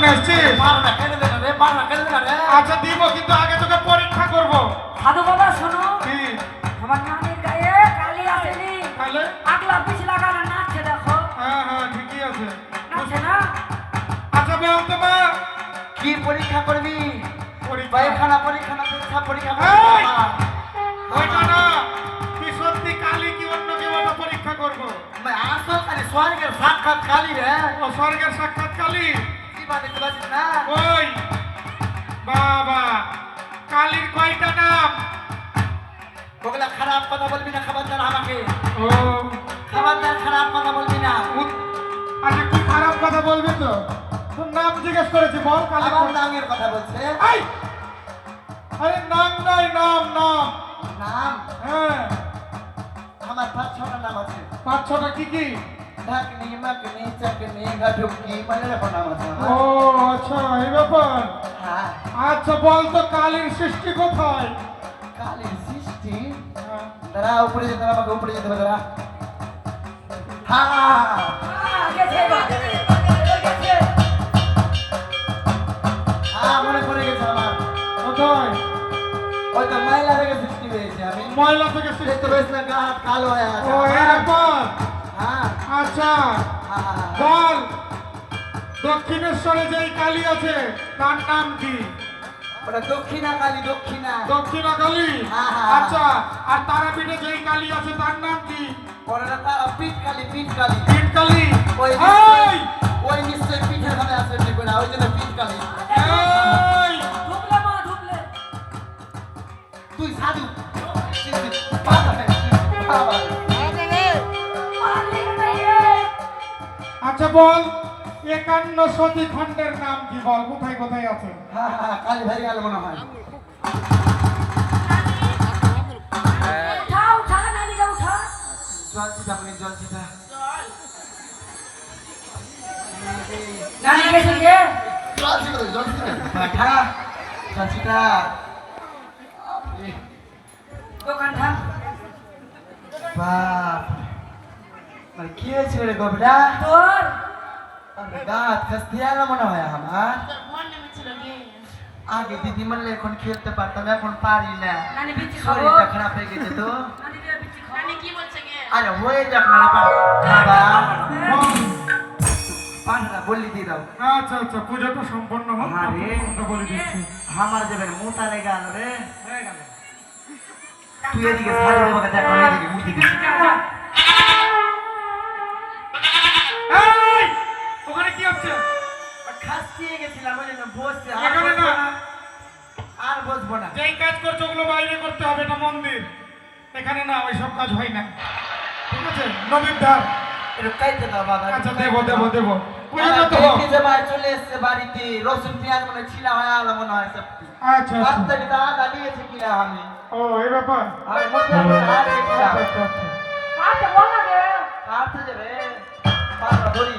জন্য এসেছি? আচ্ছা দিব, কিন্তু আগে তোকে পরীক্ষা করব। সাধু বাবা শোনো, কি? আমার নানির গায়ে কালি আসেনি, তাহলে? আগলা পিছলা গানে নাচছে, দেখো হ্যাঁ হ্যাঁ ঠিকই আছে। নাচছে না? আচ্ছা বল তো মা, কি পরীক্ষা করবি? পরীক্ষা? পায়খানা পরীক্ষা না পেশাব পরীক্ষা এই! করবি? ওইটা না, তুই সত্যি কালী কি অন্য কেউ একটা পরীক্ষা করব? আসল কালি স্বর্গের সাক্ষাৎ কালি রে। ও স্বর্গের সাক্ষাৎ কালী? কি বানাইতে পারছিস না? ওই বাবা, কালীর কয়টা নাম? ওগুলা খারাপ কথা বলবি না, খবরদার আমাকে। ও খবরদার খারাপ কথা বলবি না। আচ্ছা কি খারাপ কথা বলবি তো? তোর নাম জিজ্ঞেস করেছি, বল কালী। আমার নামের কথা বলছে। এই! আরে নাম নাই, নাম নাম। নাম? হ্যাঁ, আমার 5-6টা নাম আছে। 5-6টা কি কি? ঢাকনি, মাকনি, চাকনি, ঘাটুকি, মানে এরকম নাম আছে আমার। ও আচ্ছা, এই ব্যাপার। হ্যাঁ, আচ্ছা বল তো কালীর সৃষ্টি কোথায়? কালির সৃষ্টি। হ্যাঁ। দাঁড়া, উপরে যেতে হবে, আমাকে উপরে যেতে হবে, দাঁড়া। হ্যাঁ, গেছে এবার, গেছে। হ্যাঁ, মনে পড়ে গেছে আমার। কোথায়? ওই তো ময়লা থেকে সৃষ্টি হয়েছে আমি। ময়লা থেকে সৃষ্টি। দেখতে পেয়েছি না, গা হাত কালো হয়ে আছে। ও এই ব্যাপার। হ্যাঁ, আচ্ছা হ্যাঁ। বল, দক্ষিণেশ্বরে যেই কালী আছে তার নাম কি? ওটা দক্ষিণা কালী, দক্ষিণা। দক্ষিণা কালী? হ্যাঁ, হ্যাঁ। আচ্ছা, আর তারাপীঠে যেই কালী আছে তার নাম কি? ওটা তারা পিঠ কালী, পিঠ কালী। পিঠ কালী? ওই এই! ওই নিশ্চয়ই পিঠের ভাবে আছে, ওই জন্য পিঠ কালী। এই! ঢুকলে মা, ঢুকলে। তুই সাধু। বাবা, বাবা। পালিয়ে গেছে। আচ্ছা বল, 51 সতী খণ্ডের নাম কি? বল কোথায় কোথায় আছে? হ্যাঁ, হ্যাঁ, কালী ভাই গেল মনে হয়। উঠা, উঠা, নানিকে উঠা। জল চিটা, আপনি জল চিটা। নানি গেছে যে? জল চিটা, জল চিটা। পাঠা, জল চিটা। দোকান থাক। বাপ, মানে কি হয়েছিল রে গবরা? তোর দাঁত খাসতে গেল মনে হয় আমার। আগে দিদি মানলে এখন খেলতে পারতাম, এখন পারি না। নানি বিচি খাবো। শরীরটা খারাপ হয়ে গেছে তো। নানি দিয়ে বিচি খাবো। নানি কি বলছে গে? আরে হয়ে যাক না বাবা, পাঁচটা বললি দিয়ে দাও। আচ্ছা আচ্ছা, পূজাটা সম্পন্ন হোক, আরে। তারপর বলে দিচ্ছি। আমার দেবেন মোটা লেগে গেল রে। তুই এদিকে সাজু বাবাকে দেখ, আমি এদিকে মুড়ি দিচ্ছি। এই! ওখানে কি হচ্ছে? খাসিয়ে গেছিলাম ওই জন্য বসছে, আর এখানে বসবো না। না, আর বসবো না। যেই কাজ করছো ওগুলো বাইরে করতে হবে, এটা মন্দির। এখানে না, ওই সব কাজ হয় না, ঠিক আছে? নদীর ধার। একটু খাইতে দাও বাবা। আচ্ছা দেবো দেবো দেবো, পূজাটা তো আমার হোক। দিদি জামাই চলে এসছে বাড়িতে, রসুন পেঁয়াজ মনে ছিলা হয়ে আলো মনে হয় সব। আচ্ছা আচ্ছা। বাচ্চাকে দাদা দিয়েছে কিনা আমি। ও এই ব্যাপার। আমি মধ্যে আর গেছিলাম। আচ্ছা আচ্ছা। আচ্ছা বল না গে। কাটতে যাবে, পাঁচটা ধরি।